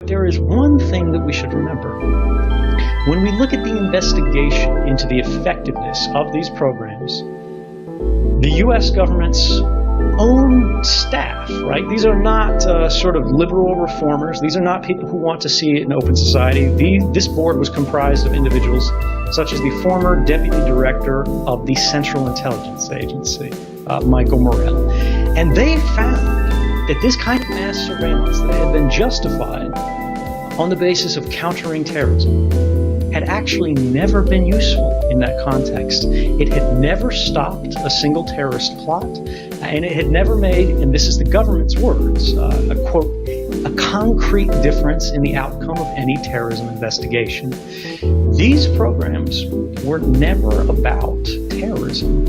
There is one thing that we should remember. When we look at the investigation into the effectiveness of these programs, the U.S. government's own staff, right? These are not sort of liberal reformers. These are not people who want to see an open society. This board was comprised of individuals such as the former deputy director of the Central Intelligence Agency, Michael Morrell. And they found that this kind of mass surveillance that had been justified on the basis of countering terrorism had actually never been useful in that context. It had never stopped a single terrorist plot, and it had never made, and this is the government's words, a quote, a concrete difference in the outcome of any terrorism investigation. These programs were never about terrorism.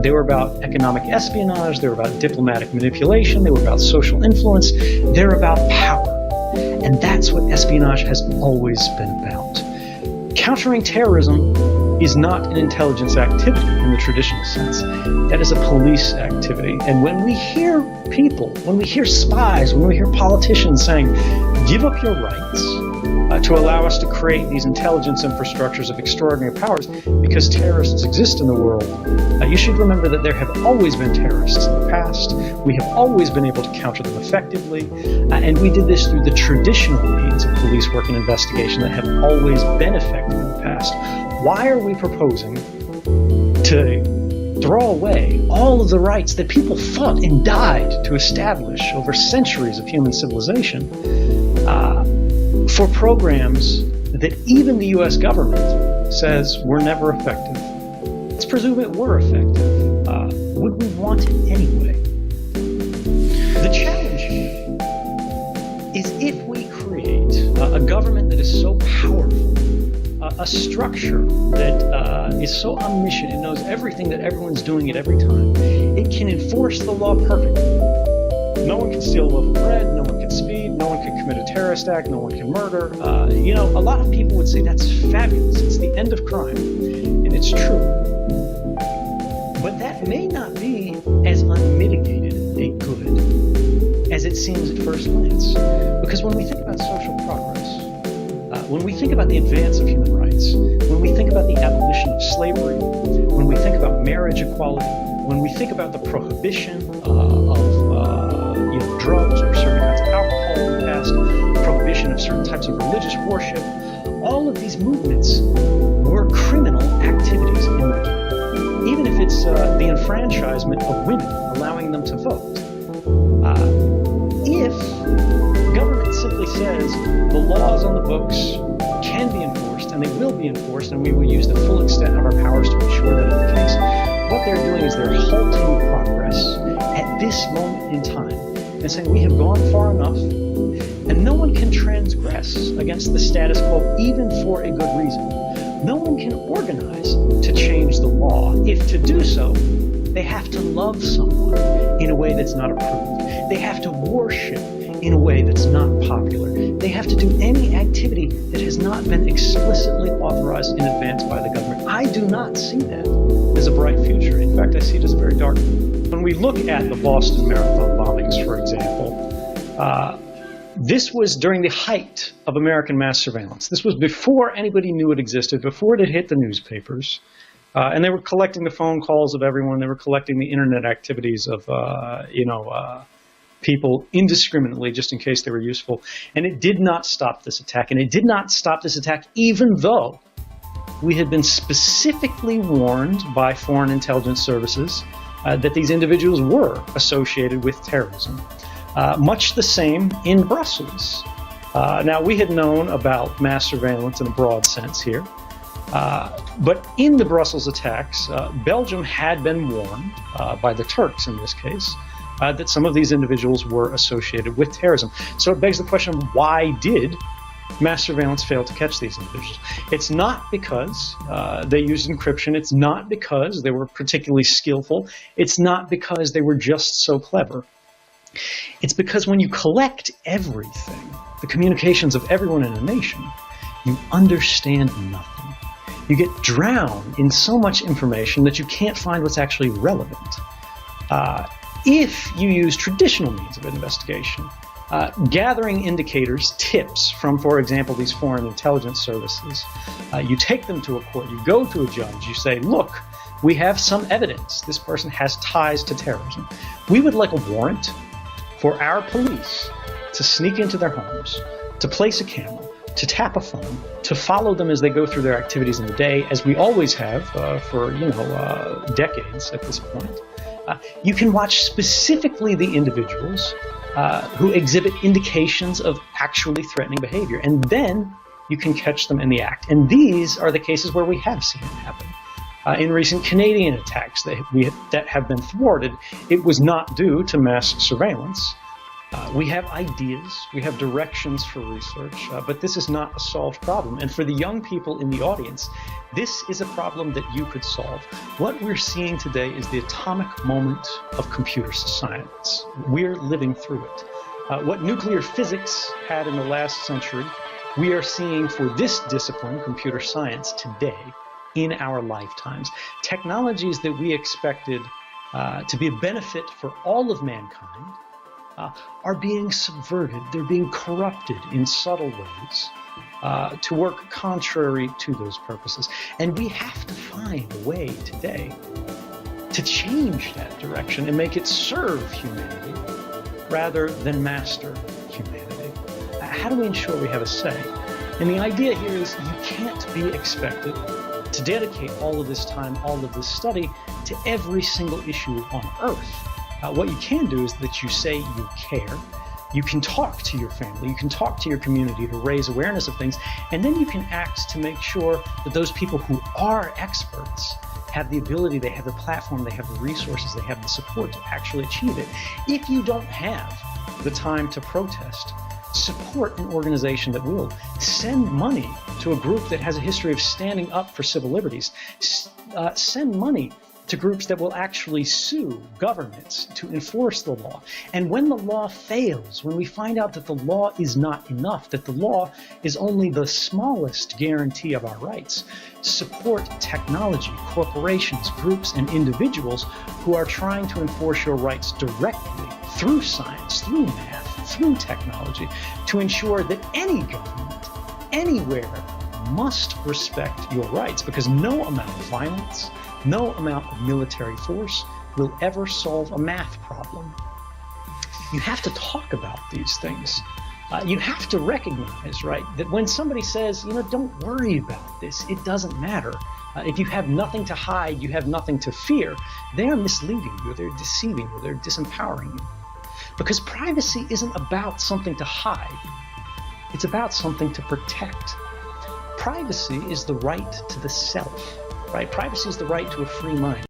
They were about economic espionage, they were about diplomatic manipulation, they were about social influence, they're about power. And that's what espionage has always been about. Countering terrorism is not an intelligence activity in the traditional sense. That is a police activity. And when we hear people, when we hear spies, when we hear politicians saying, give up your rights to allow us to create these intelligence infrastructures of extraordinary powers because terrorists exist in the world, you should remember that there have always been terrorists in the past. We have always been able to counter them effectively, and we did this through the traditional means of police work and investigation that have always been effective in the past. Why are we proposing to throw away all of the rights that people fought and died to establish over centuries of human civilization for programs that even the U.S. government says were never effective? Let's presume it were effective. Would we want it anyway? The challenge is if we create a government that is so powerful, a structure that is so omniscient, it knows everything that everyone's doing at every time, it can enforce the law perfectly. No one can steal a loaf of bread, no one can speed, no one can commit a terrorist act, no one can murder. A lot of people would say that's fabulous, it's the end of crime, and it's true. But that may not be as unmitigated a good as it seems at first glance. Because when we think about social progress, when we think about the advance of human rights, when we think about the abolition of slavery, when we think about marriage equality, when we think about the prohibition of drugs or certain kinds of alcohol in the past, prohibition of certain types of religious worship, all of these movements were criminal activities in the beginning. Even if it's the enfranchisement of women, allowing them to vote. If government simply says the laws on the books can be enforced and they will be enforced and we will use the full extent of our powers to ensure that is the case, what they're doing is they're halting progress at this moment in time and saying we have gone far enough and no one can transgress against the status quo even for a good reason. No one can organize to change the law. If to do so, they have to love someone in a way that's not approved. They have to worship in a way that's not popular. They have to do any activity that has not been explicitly authorized in advance by the government. I do not see that as a bright future. In fact, I see it as a very dark one. When we look at the Boston Marathon bombings, for example, this was during the height of American mass surveillance. This was before anybody knew it existed, before it had hit the newspapers. And they were collecting the phone calls of everyone. They were collecting the internet activities of, people indiscriminately, just in case they were useful. And it did not stop this attack. And it did not stop this attack even though we had been specifically warned by foreign intelligence services that these individuals were associated with terrorism. Much the same in Brussels. Now, we had known about mass surveillance in a broad sense here. But in the Brussels attacks, Belgium had been warned, by the Turks in this case, that some of these individuals were associated with terrorism. So it begs the question, why did mass surveillance fail to catch these individuals? It's not because they used encryption. It's not because they were particularly skillful. It's not because they were just so clever. It's because when you collect everything, the communications of everyone in a nation, you understand nothing. You get drowned in so much information that you can't find what's actually relevant. If you use traditional means of investigation, gathering indicators, tips from, for example, these foreign intelligence services. You take them to a court, you go to a judge, you say, look, we have some evidence this person has ties to terrorism. We would like a warrant for our police to sneak into their homes, to place a camera, to tap a phone, to follow them as they go through their activities in the day, as we always have for decades at this point. You can watch specifically the individuals who exhibit indications of actually threatening behavior, and then you can catch them in the act. And these are the cases where we have seen it happen. In recent Canadian attacks that have been thwarted, it was not due to mass surveillance. We have ideas, we have directions for research, but this is not a solved problem. And for the young people in the audience, this is a problem that you could solve. What we're seeing today is the atomic moment of computer science. We're living through it. What nuclear physics had in the last century, we are seeing for this discipline, computer science, today in our lifetimes. Technologies that we expected to be a benefit for all of mankind are being subverted. They're being corrupted in subtle ways to work contrary to those purposes. And we have to find a way today to change that direction and make it serve humanity rather than master humanity. How do we ensure we have a say? And the idea here is you can't be expected to dedicate all of this time, all of this study to every single issue on Earth. What you can do is that you say you care. You can talk to your family, you can talk to your community to raise awareness of things, and then you can act to make sure that those people who are experts have the ability, they have the platform, they have the resources, they have the support to actually achieve it. If you don't have the time to protest, support an organization that will. Send money to a group that has a history of standing up for civil liberties. Send money to groups that will actually sue governments to enforce the law. And when the law fails, when we find out that the law is not enough, that the law is only the smallest guarantee of our rights, support technology, corporations, groups, and individuals who are trying to enforce your rights directly through science, through math, through technology, to ensure that any government, anywhere, must respect your rights, because no amount of violence, no amount of military force will ever solve a math problem. You have to talk about these things. You have to recognize, right, that when somebody says, don't worry about this, it doesn't matter. If you have nothing to hide, you have nothing to fear, they are misleading you, they're deceiving you, they're disempowering you. Because privacy isn't about something to hide. It's about something to protect. Privacy is the right to the self. Right? Privacy is the right to a free mind.